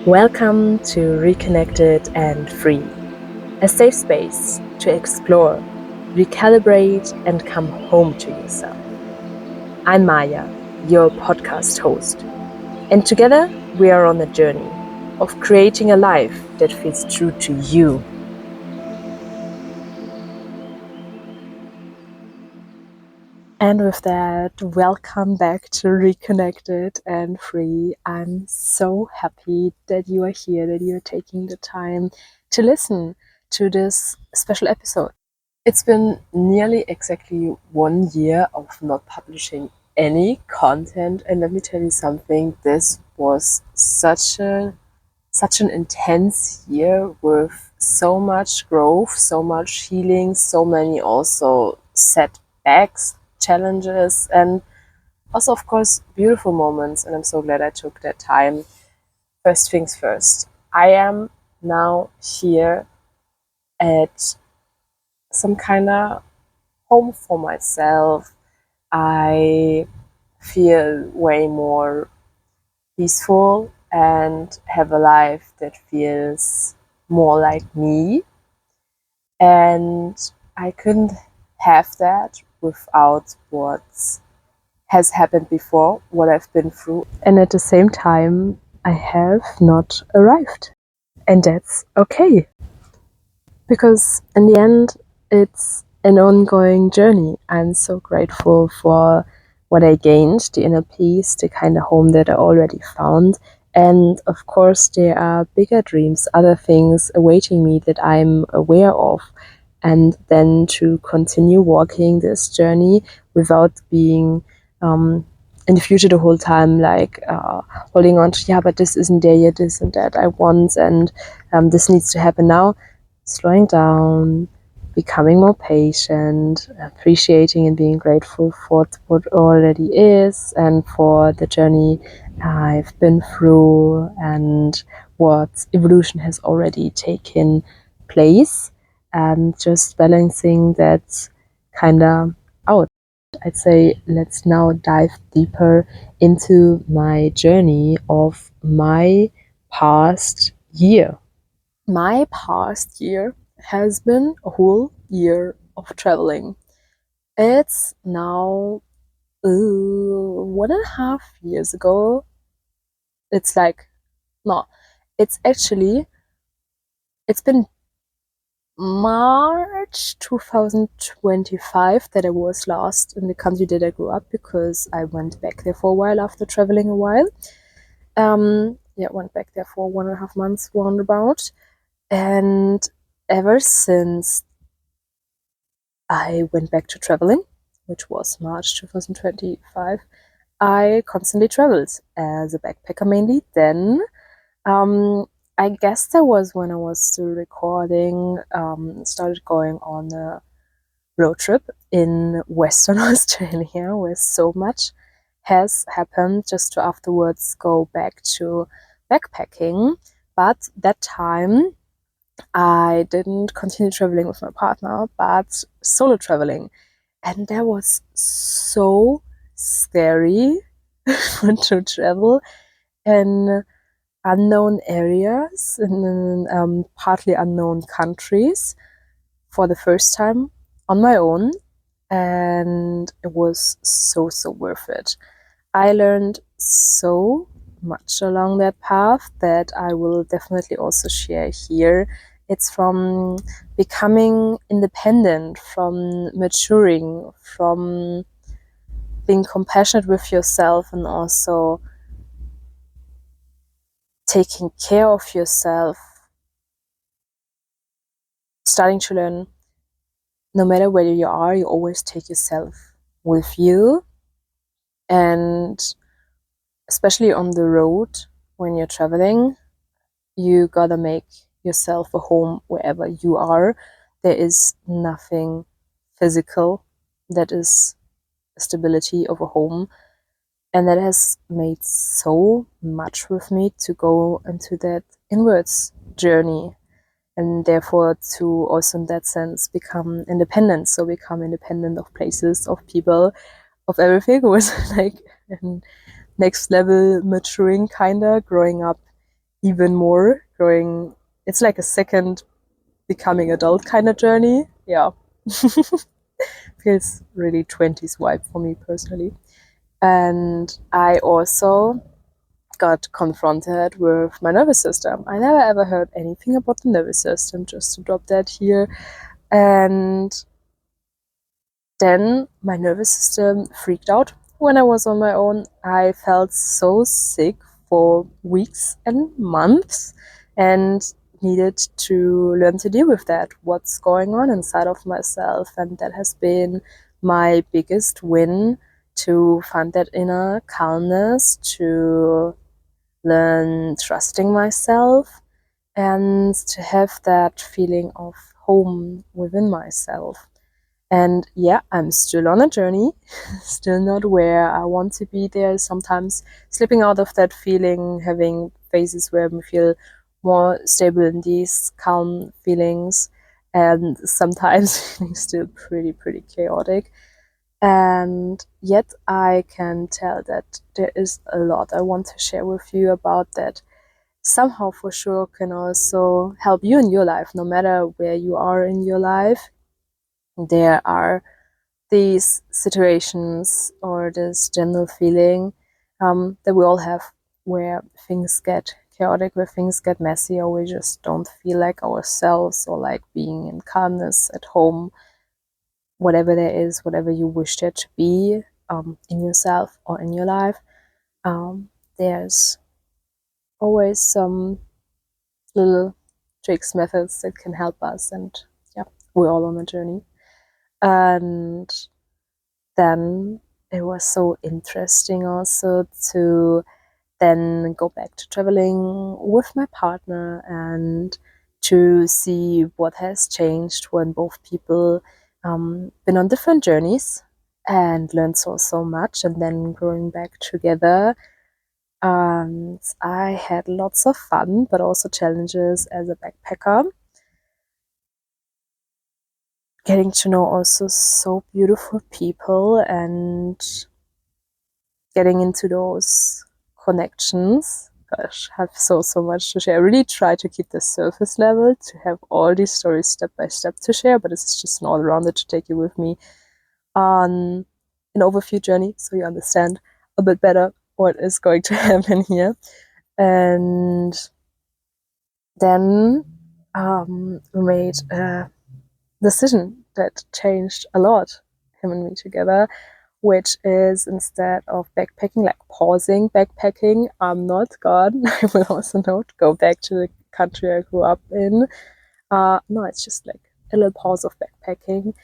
Welcome to Reconnected and Free, a safe space to explore, recalibrate, and come home to yourself. I'm Maya, your podcast host, and together we are on a journey of creating a life that feels true to you. And with that, welcome back to Reconnected and Free. I'm so happy that you are here, that you're taking the time to listen to this special episode. It's been nearly exactly 1 year of not publishing any content, and let me tell you something, this was such an intense year with so much growth, so much healing, so many also setbacks, challenges, and also, of course, beautiful moments. And I'm so glad I took that time. First things first, I am now here at some kind of home for myself. I feel way more peaceful and have a life that feels more like me. And I couldn't have that without what has happened before, what I've been through. And at the same time, I have not arrived. And that's okay. Because in the end, it's an ongoing journey. I'm so grateful for what I gained, the inner peace, the kind of home that I already found. And of course, there are bigger dreams, other things awaiting me that I'm aware of. And then to continue walking this journey without being in the future the whole time, like holding on to, yeah, but this isn't there yet, this and that I want, and this needs to happen now. Slowing down, becoming more patient, appreciating and being grateful for what already is and for the journey I've been through and what evolution has already taken place, and just balancing that kind of out. I'd say let's now dive deeper into my journey of my past year. My past year has been a whole year of traveling. It's now 1.5 years ago. It's it's been March 2025 that I was last in the country that I grew up, because I went back there for a while after traveling a while. Went back there for 1.5 months roundabout. And ever since I went back to traveling, which was March 2025, I constantly traveled as a backpacker mainly. Then I guess that was when I was still recording, started going on a road trip in Western Australia, where so much has happened, just to afterwards go back to backpacking. But that time I didn't continue traveling with my partner, but solo traveling. And that was so scary to travel in unknown areas, in partly unknown countries for the first time on my own. And it was so worth it. I learned so much along that path that I will definitely also share here. It's from becoming independent, from maturing, from being compassionate with yourself, and also taking care of yourself, starting to learn, no matter where you are, you always take yourself with you. And especially on the road, when you're traveling, you gotta make yourself a home wherever you are. There is nothing physical that is a stability of a home. And that has made so much with me to go into that inwards journey, and therefore to also in that sense become independent. So become independent of places, of people, of everything. It was like next level maturing, kinda growing up even more growing. It's like a second becoming adult kind of journey. Yeah. Feels really 20s vibe for me personally. And I also got confronted with my nervous system. I never ever heard anything about the nervous system, just to drop that here. And then my nervous system freaked out when I was on my own. I felt so sick for weeks and months and needed to learn to deal with that, what's going on inside of myself. And that has been my biggest win, to find that inner calmness, to learn trusting myself, and to have that feeling of home within myself. And yeah, I'm still on a journey, still not where I want to be there. Sometimes slipping out of that feeling, having phases where I feel more stable in these calm feelings, and sometimes feeling still pretty chaotic. And yet I can tell that there is a lot I want to share with you about that. Somehow for sure can also help you in your life, no matter where you are in your life. There are these situations or this general feeling that we all have, where things get chaotic, where things get messy, or we just don't feel like ourselves or like being in calmness at home, whatever there is, whatever you wish there to be in yourself or in your life. There's always some little tricks, methods that can help us, and yeah, we're all on a journey. And then it was so interesting also to then go back to traveling with my partner and to see what has changed when both people been on different journeys and learned so much, and then growing back together. And I had lots of fun, but also challenges as a backpacker. Getting to know also so beautiful people and getting into those connections. Gosh, I have so much to share. I really try to keep the surface level, to have all these stories step by step to share, but it's just an all arounder to take you with me on an overview journey, so you understand a bit better what is going to happen here. And then we made a decision that changed a lot, him and me together, which is, instead of backpacking, like pausing backpacking, I'm not gone. I will also not go back to the country I grew up in. No, it's just like a little pause of backpacking.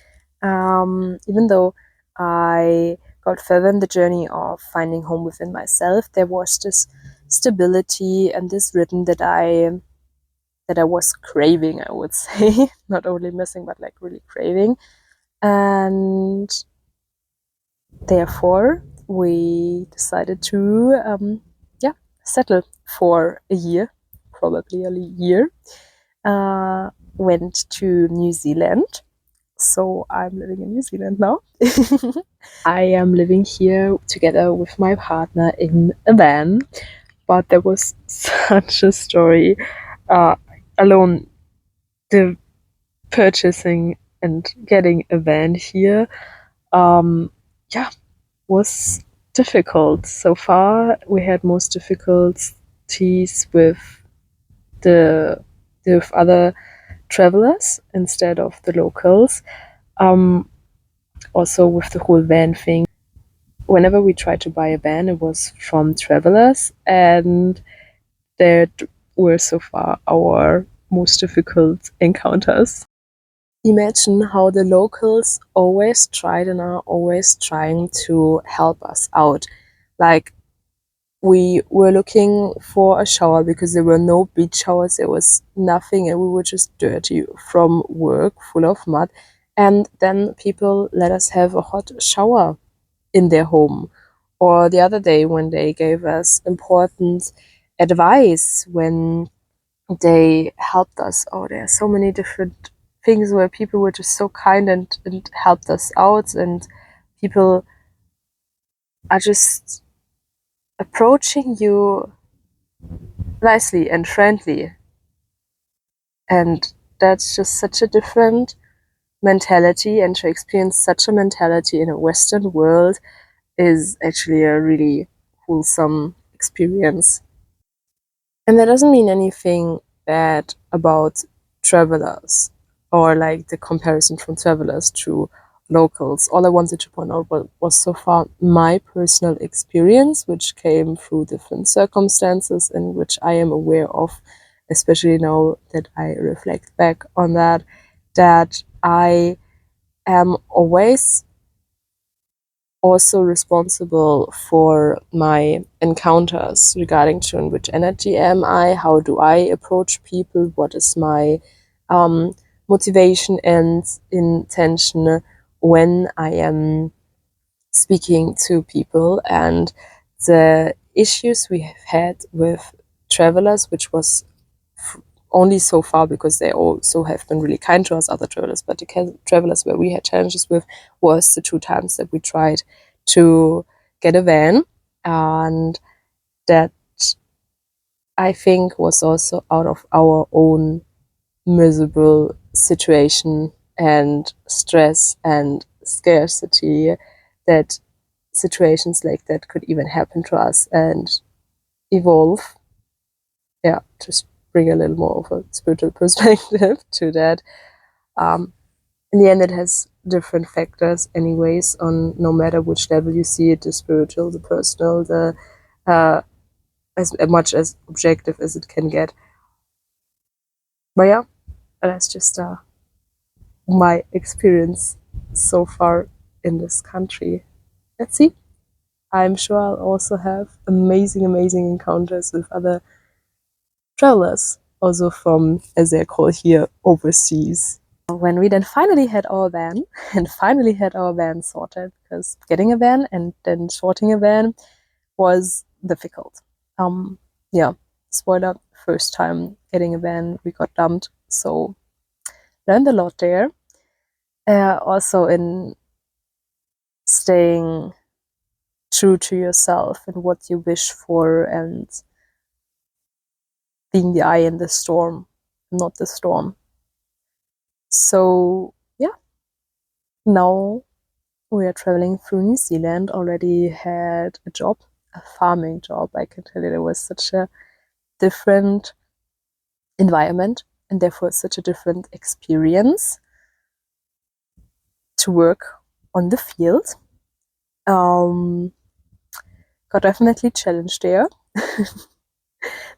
Even though I got further in the journey of finding home within myself, there was this stability and this rhythm that I was craving, I would say. Not only missing, but like really craving. And therefore, we decided to, settle for a year, probably a year. Went to New Zealand. So I'm living in New Zealand now. I am living here together with my partner in a van. But there was such a story. Alone, the purchasing and getting a van here, was difficult. So far, we had most difficulties with with other travelers instead of the locals. Also, with the whole van thing, whenever we tried to buy a van, it was from travelers, and that were so far our most difficult encounters. Imagine how the locals always tried and are always trying to help us out. Like, we were looking for a shower because there were no beach showers, there was nothing, and we were just dirty from work, full of mud. And then people let us have a hot shower in their home. Or the other day, when they gave us important advice, when they helped us. Oh, there are so many different things where people were just so kind and helped us out, and people are just approaching you nicely and friendly. And that's just such a different mentality, and to experience such a mentality in a Western world is actually a really wholesome experience. And that doesn't mean anything bad about travelers or like the comparison from travelers to locals. All I wanted to point out was so far my personal experience, which came through different circumstances and which I am aware of, especially now that I reflect back on that, that I am always also responsible for my encounters regarding to in which energy am I, how do I approach people, what is my motivation and intention when I am speaking to people. And the issues we have had with travelers, which was only so far because they also have been really kind to us, other travelers, but the travelers where we had challenges with was the 2 times that we tried to get a van, and that I think was also out of our own miserable situation and stress and scarcity, that situations like that could even happen to us and evolve. Yeah, just bring a little more of a spiritual perspective to that. Um, in the end, it has different factors, anyways, on no matter which level you see it, the spiritual, the personal, the as much as objective as it can get. But yeah, that's just my experience so far in this country. Let's see. I'm sure I'll also have amazing, amazing encounters with other travelers, also from, as they're called here, overseas. When we then finally had our van and finally had our van sorted, because getting a van and then sorting a van was difficult. Yeah, spoiler, first time getting a van, we got dumped, so learned a lot there. Also in staying true to yourself and what you wish for, and being the eye in the storm, not the storm. So yeah, now we are traveling through New Zealand. Already had a job, a farming job. I can tell you there was such a different environment and therefore such a different experience to work on the field. Got definitely challenged there,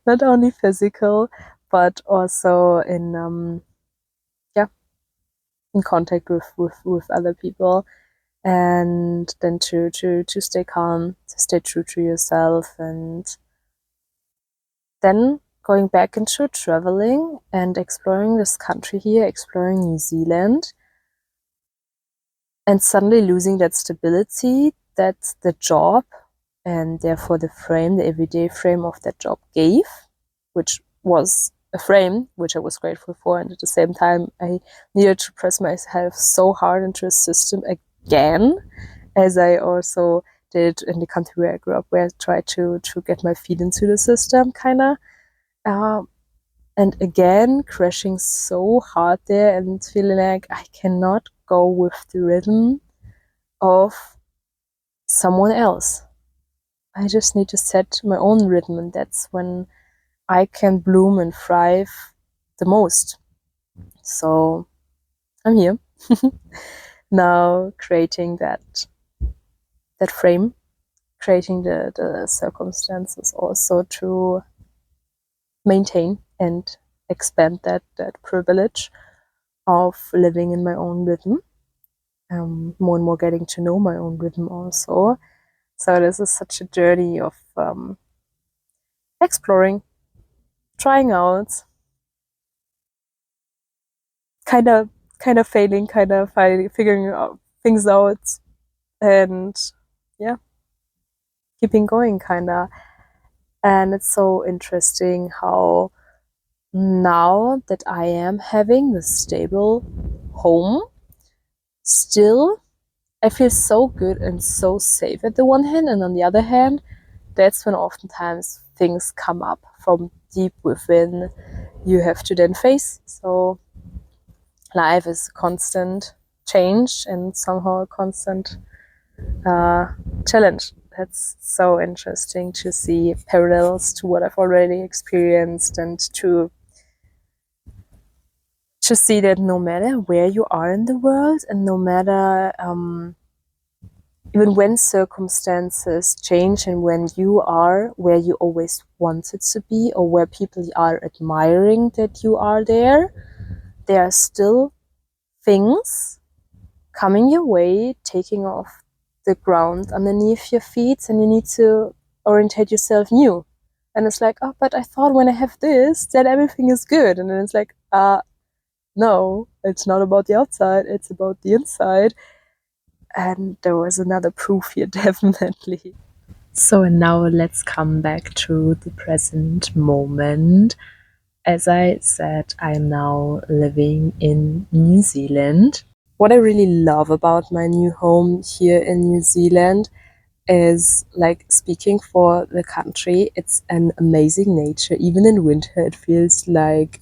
not only physical, but also in in contact with other people, and then to stay calm, to stay true to yourself, and then going back into traveling and exploring this country here, exploring New Zealand, and suddenly losing that stability that the job and therefore the frame, the everyday frame of that job gave, which was a frame which I was grateful for, and at the same time I needed to press myself so hard into a system again, as I also did in the country where I grew up, where I tried to get my feet into the system, kind of. And again, crashing so hard there and feeling like I cannot go with the rhythm of someone else. I just need to set my own rhythm, and that's when I can bloom and thrive the most. So I'm here now, creating that frame, creating the circumstances also to maintain and expand that privilege of living in my own rhythm. More and more getting to know my own rhythm also. So this is such a journey of exploring, trying out, kind of failing, kind of figuring out things out, and yeah, keeping going, kind of. And it's so interesting how now that I am having this stable home, still I feel so good and so safe at the one hand, and on the other hand, that's when oftentimes things come up from deep within, you have to then face. So life is constant change and somehow a constant challenge. That's so interesting to see parallels to what I've already experienced, and to see that no matter where you are in the world, and no matter even when circumstances change, and when you are where you always wanted to be, or where people are admiring that you are there, there are still things coming your way, taking off the ground underneath your feet, and you need to orientate yourself new. And it's like, oh, but I thought when I have this, then everything is good. And then it's like, no, it's not about the outside, it's about the inside. And there was another proof here, definitely. So, and now let's come back to the present moment. As I said, I'm now living in New Zealand. What I really love about my new home here in New Zealand is, like, speaking for the country, it's an amazing nature. Even in winter, it feels like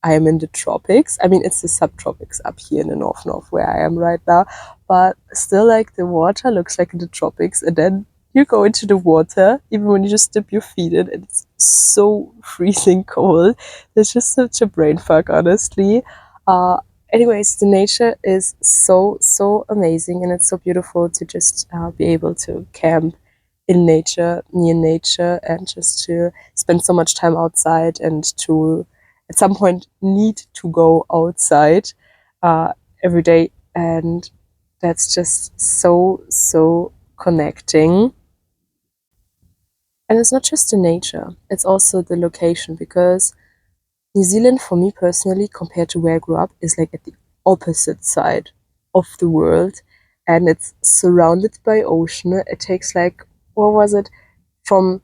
I am in the tropics. I mean, it's the subtropics up here in the north where I am right now, but still, like, the water looks like in the tropics, and then you go into the water, even when you just dip your feet in, and it's so freezing cold. It's just such a brain fuck, honestly. Anyways, the nature is so amazing, and it's so beautiful to just be able to camp in nature, near nature, and just to spend so much time outside, and to at some point need to go outside every day. And that's just so connecting. And it's not just the nature, it's also the location, because New Zealand, for me personally, compared to where I grew up, is like at the opposite side of the world, and it's surrounded by ocean. It takes, like, what was it, from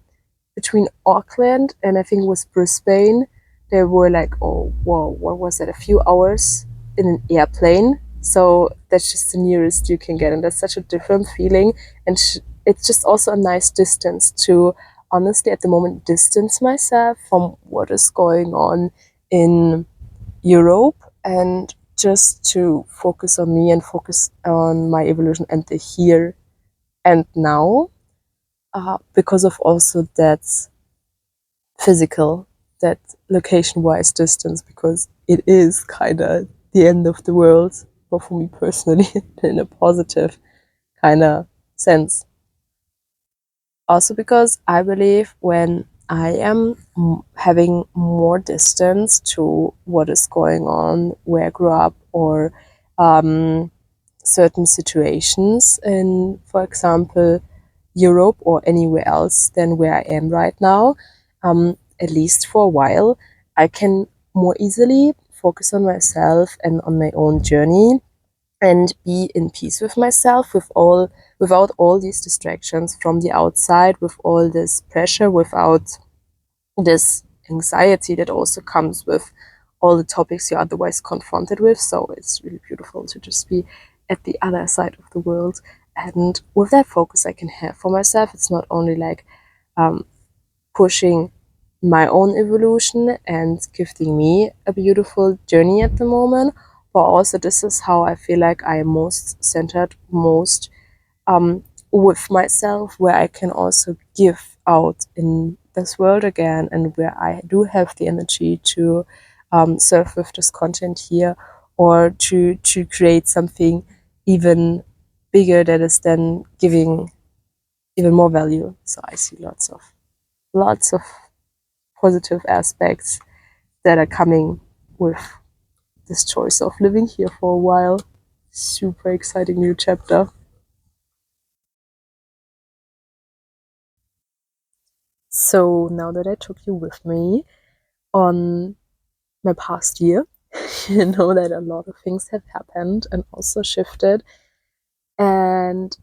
between Auckland and I think it was Brisbane, there were like, oh whoa, what was that, a few hours in an airplane. So that's just the nearest you can get, and that's such a different feeling. And it's just also a nice distance to, honestly, at the moment, distance myself from what is going on in Europe, and just to focus on me and focus on my evolution and the here and now, because of also that physical, that location-wise distance, because it is kind of the end of the world, but for me personally, in a positive kind of sense. Also because I believe when I am having more distance to what is going on where I grew up, or certain situations in, for example, Europe or anywhere else than where I am right now, at least for a while, I can more easily focus on myself and on my own journey, and be in peace with myself, without all these distractions from the outside, with all this pressure, without this anxiety that also comes with all the topics you're otherwise confronted with. So it's really beautiful to just be at the other side of the world, and with that focus I can have for myself, it's not only like pushing my own evolution and gifting me a beautiful journey at the moment, but also this is how I feel like I am most centered, most with myself, where I can also give out in this world again, and where I do have the energy to serve with this content here, or to create something even bigger that is then giving even more value. So I see lots of positive aspects that are coming with this choice of living here for a while. Super exciting new chapter. So now that I took you with me on my past year, you know that a lot of things have happened and also shifted. And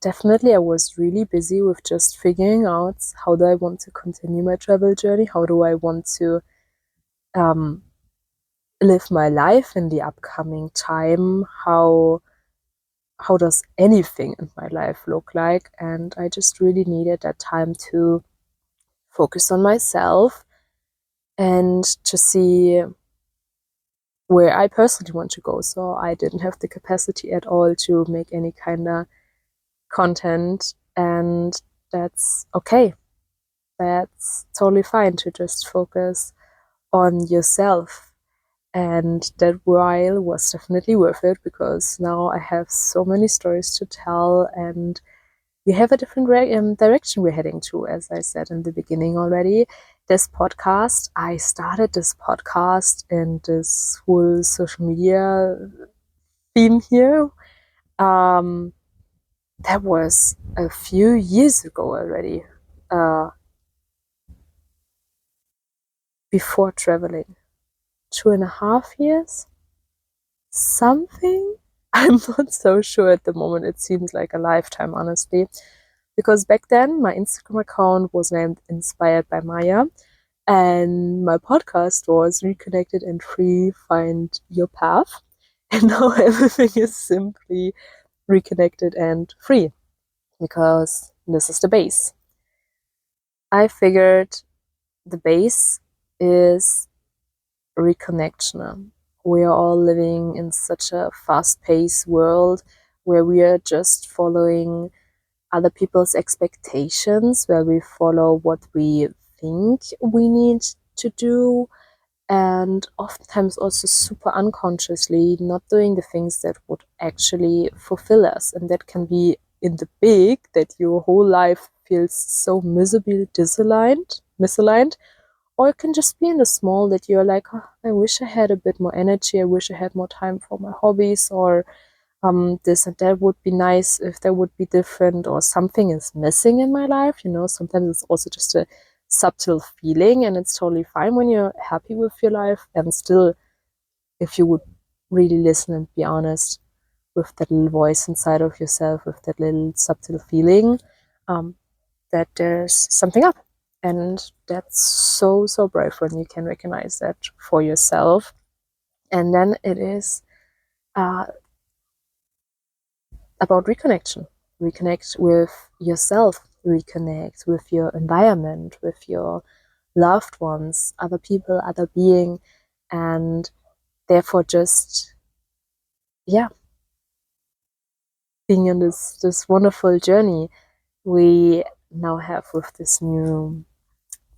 definitely I was really busy with just figuring out, how do I want to continue my travel journey? How do I want to live my life in the upcoming time? How does anything in my life look like? And I just really needed that time to focus on myself and to see where I personally want to go. So I didn't have the capacity at all to make any kind of content, and that's okay. That's totally fine to just focus on yourself. And that while was definitely worth it, because now I have so many stories to tell, and we have a different direction we're heading to. As I said in the beginning already, this podcast, I started this podcast in this whole social media theme here. That was a few years ago already, before traveling. 2.5 years? Something? I'm not so sure at the moment. It seems like a lifetime, honestly. Because back then, my Instagram account was named Inspired by Maya, and my podcast was Reconnected and Free, Find Your Path. And now everything is simply reconnected and free, because this is the base. I figured the base is reconnection. We are all living in such a fast-paced world where we are just following other people's expectations, where we follow what we think we need to do, and oftentimes also super unconsciously not doing the things that would actually fulfill us. And that can be in the big, that your whole life feels so miserably misaligned, or it can just be in the small, that you're like, oh, I wish I had a bit more energy, I wish I had more time for my hobbies, or this and that would be nice if that would be different, or something is missing in my life. Sometimes it's also just a subtle feeling, and it's totally fine when you're happy with your life. And still, if you would really listen and be honest with that little voice inside of yourself, with that little subtle feeling, that there's something up. And that's so, so brave when you can recognize that for yourself. And then it is about reconnection. Reconnect with yourself, reconnect with your environment, with your loved ones, other people, other being, and therefore just, yeah, being on this wonderful journey we now have with this new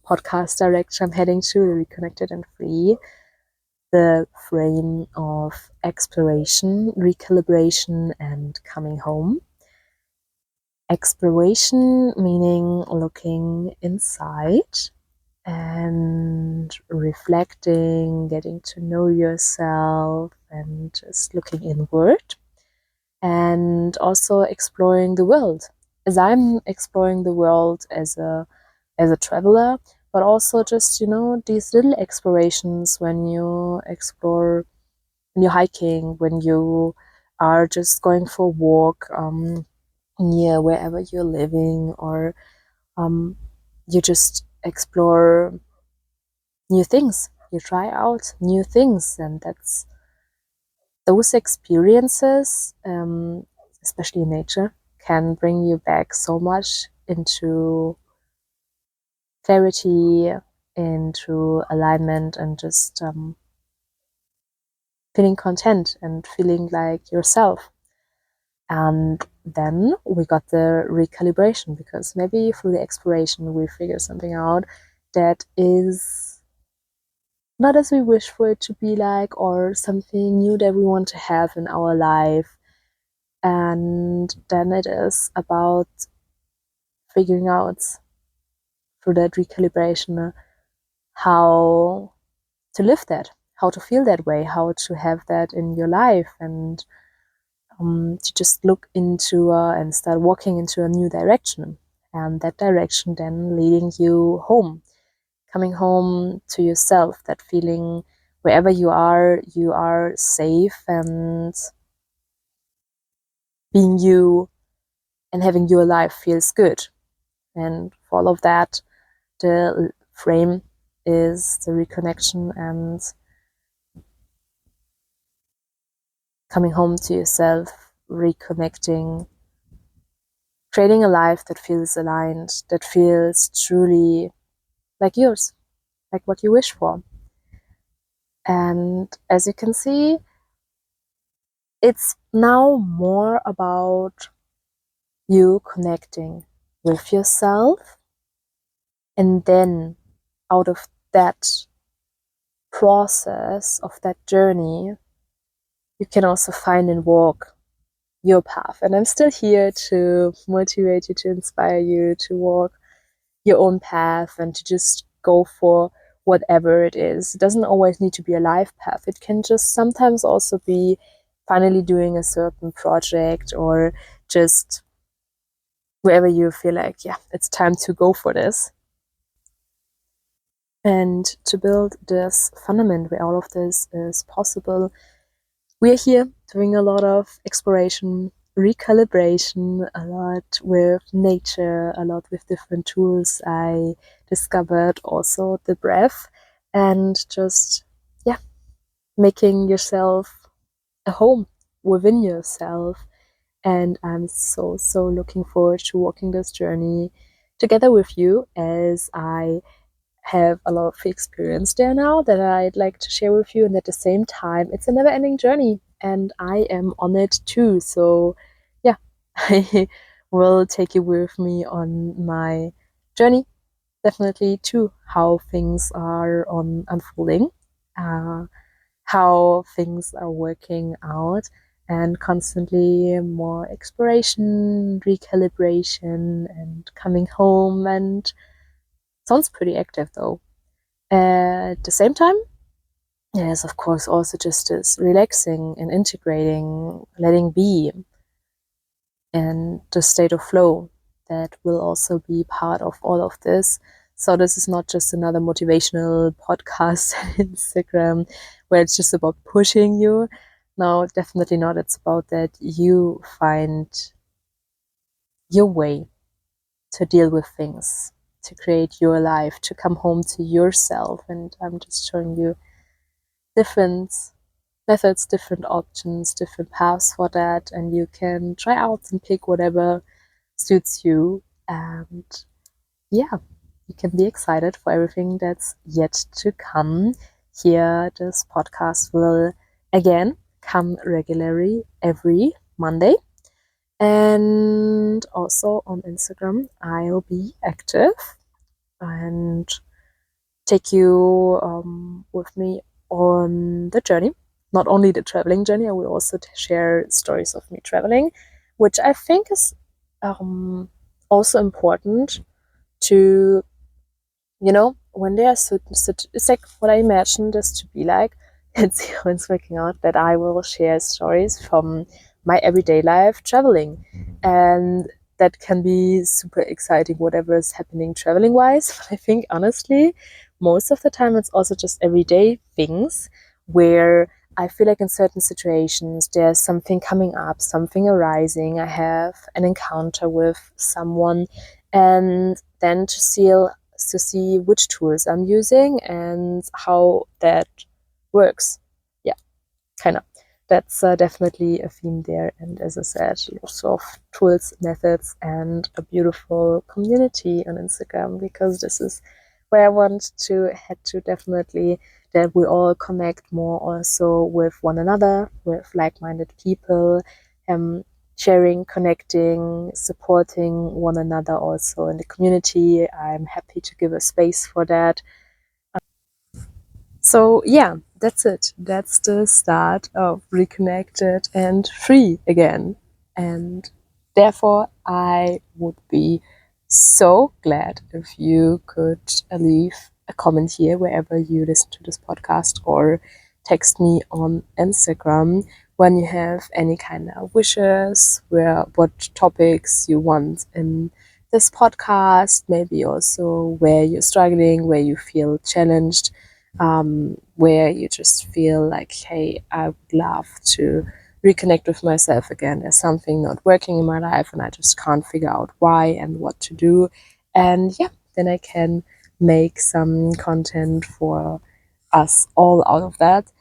podcast direction I'm heading to, Reconnected and Free, the frame of exploration, recalibration, and coming home. Exploration meaning looking inside and reflecting, getting to know yourself, and just looking inward, and also exploring the world, as I'm exploring the world as a traveler, but also just these little explorations when you explore, when you're hiking, when you are just going for a walk near wherever you're living, or you just explore new things, you try out new things. And that's those experiences, especially in nature, can bring you back so much into clarity, into alignment, and just feeling content and feeling like yourself. And then we got the recalibration, because maybe through the exploration we figure something out that is not as we wish for it to be like, or something new that we want to have in our life. And then it is about figuring out through that recalibration how to live that, how to feel that way, how to have that in your life, and to just look into and start walking into a new direction. And that direction then leading you home, coming home to yourself, that feeling wherever you are safe and being you, and having your life feels good. And for all of that, the frame is the reconnection and coming home to yourself, reconnecting, creating a life that feels aligned, that feels truly like yours, like what you wish for. And as you can see, it's now more about you connecting with yourself, and then out of that process, of that journey, you can also find and walk your path. And I'm still here to motivate you, to inspire you to walk your own path and to just go for whatever it is. It doesn't always need to be a life path. It can just sometimes also be finally doing a certain project, or just wherever you feel like, yeah, it's time to go for this. And to build this fundament where all of this is possible, we are here doing a lot of exploration, recalibration, a lot with nature, a lot with different tools. I discovered also the breath, and just, yeah, making yourself a home within yourself. And I'm so looking forward to walking this journey together with you, as I have a lot of experience there now that I'd like to share with you. And at the same time, it's a never ending journey, and I am on it too. So yeah, I will take you with me on my journey, definitely, to how things are unfolding, how things are working out, and constantly more exploration, recalibration, and coming home. And sounds pretty active though. At the same time, yes, of course, also just this relaxing and integrating, letting be, and the state of flow that will also be part of all of this. So this is not just another motivational podcast on Instagram where it's just about pushing you. No, definitely not. It's about that you find your way to deal with things, to create your life, to come home to yourself. And I'm just showing you different methods, different options, different paths for that, and you can try out and pick whatever suits you. And yeah, you can be excited for everything that's yet to come. Here, this podcast will again come regularly every Monday. And also on Instagram, I'll be active and take you with me on the journey. Not only the traveling journey, I will also share stories of me traveling, which I think is also important to, when there are it's like what I imagined this to be like. It's how it's working out, that I will share stories from my everyday life traveling. And that can be super exciting, whatever is happening traveling wise. But I think honestly, most of the time it's also just everyday things where I feel like in certain situations there's something coming up, something arising. I have an encounter with someone, and then to see which tools I'm using and how that works. Yeah, kind of. That's definitely a theme there. And as I said, lots of tools, methods, and a beautiful community on Instagram, because this is where I want to head to, definitely, that we all connect more also with one another, with like-minded people, sharing, connecting, supporting one another also in the community. I'm happy to give a space for that. So yeah, that's it. That's the start of Reconnected and Free again. And therefore, I would be so glad if you could leave a comment here wherever you listen to this podcast, or text me on Instagram when you have any kind of wishes, what topics you want in this podcast, maybe also where you're struggling, where you feel challenged, where you just feel like, hey, I would love to reconnect with myself again. There's something not working in my life and I just can't figure out why and what to do. And yeah, then I can make some content for us all out of that.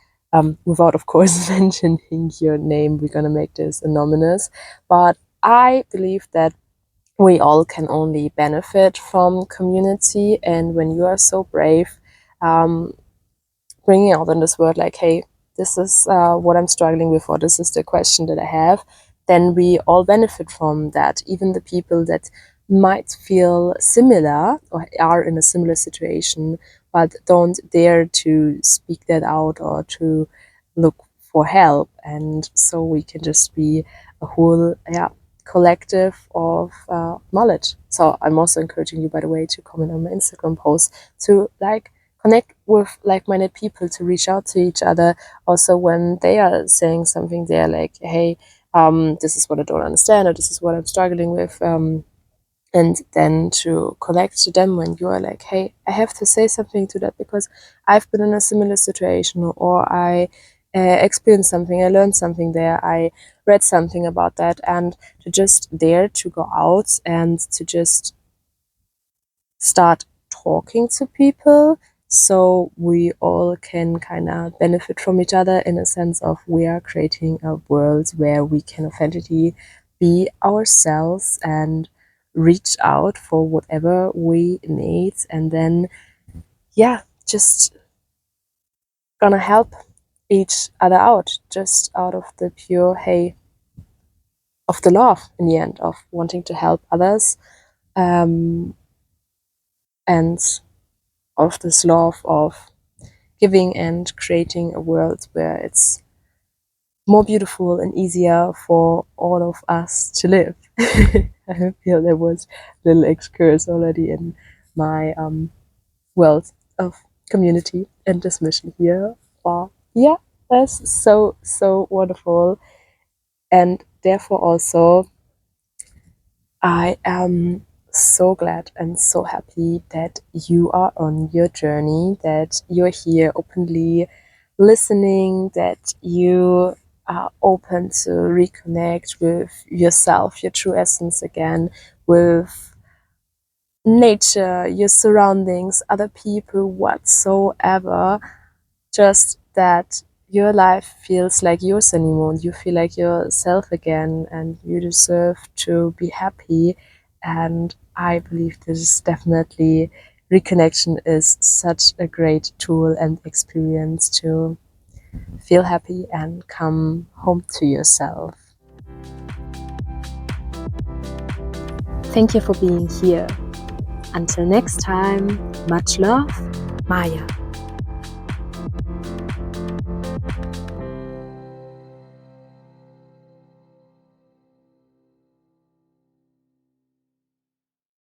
Without, of course, mentioning your name. We're going to make this anonymous. But I believe that we all can only benefit from community. And when you are so brave, um, bringing out in this word like, hey, this is what I'm struggling with, or this is the question that I have, then we all benefit from that. Even the people that might feel similar or are in a similar situation but don't dare to speak that out or to look for help. And so we can just be a whole collective of knowledge. So I'm also encouraging you, by the way, to comment on my Instagram post, to like connect with like-minded people, to reach out to each other. Also, when they are saying something, they're like, hey, this is what I don't understand, or this is what I'm struggling with. And then to connect to them when you are like, hey, I have to say something to that because I've been in a similar situation, or I experienced something, I learned something there, I read something about that, and to just dare to go out and to just start talking to people, so we all can kind of benefit from each other, in a sense of we are creating a world where we can authentically be ourselves and reach out for whatever we need, and then just gonna help each other out, just out of the pure hey of the love, in the end, of wanting to help others, and of this love of giving and creating a world where it's more beautiful and easier for all of us to live. I feel there was a little excursus already in my world of community and this mission here. Wow. Yeah, that's so wonderful. And therefore also I am so glad and so happy that you are on your journey, that you're here openly listening, that you are open to reconnect with yourself, your true essence again, with nature, your surroundings, other people, whatsoever. Just that your life feels like yours anymore. You feel like yourself again, and you deserve to be happy. And I believe this is definitely reconnection is such a great tool and experience to feel happy and come home to yourself. Thank you for being here. Until next time, much love, Maya.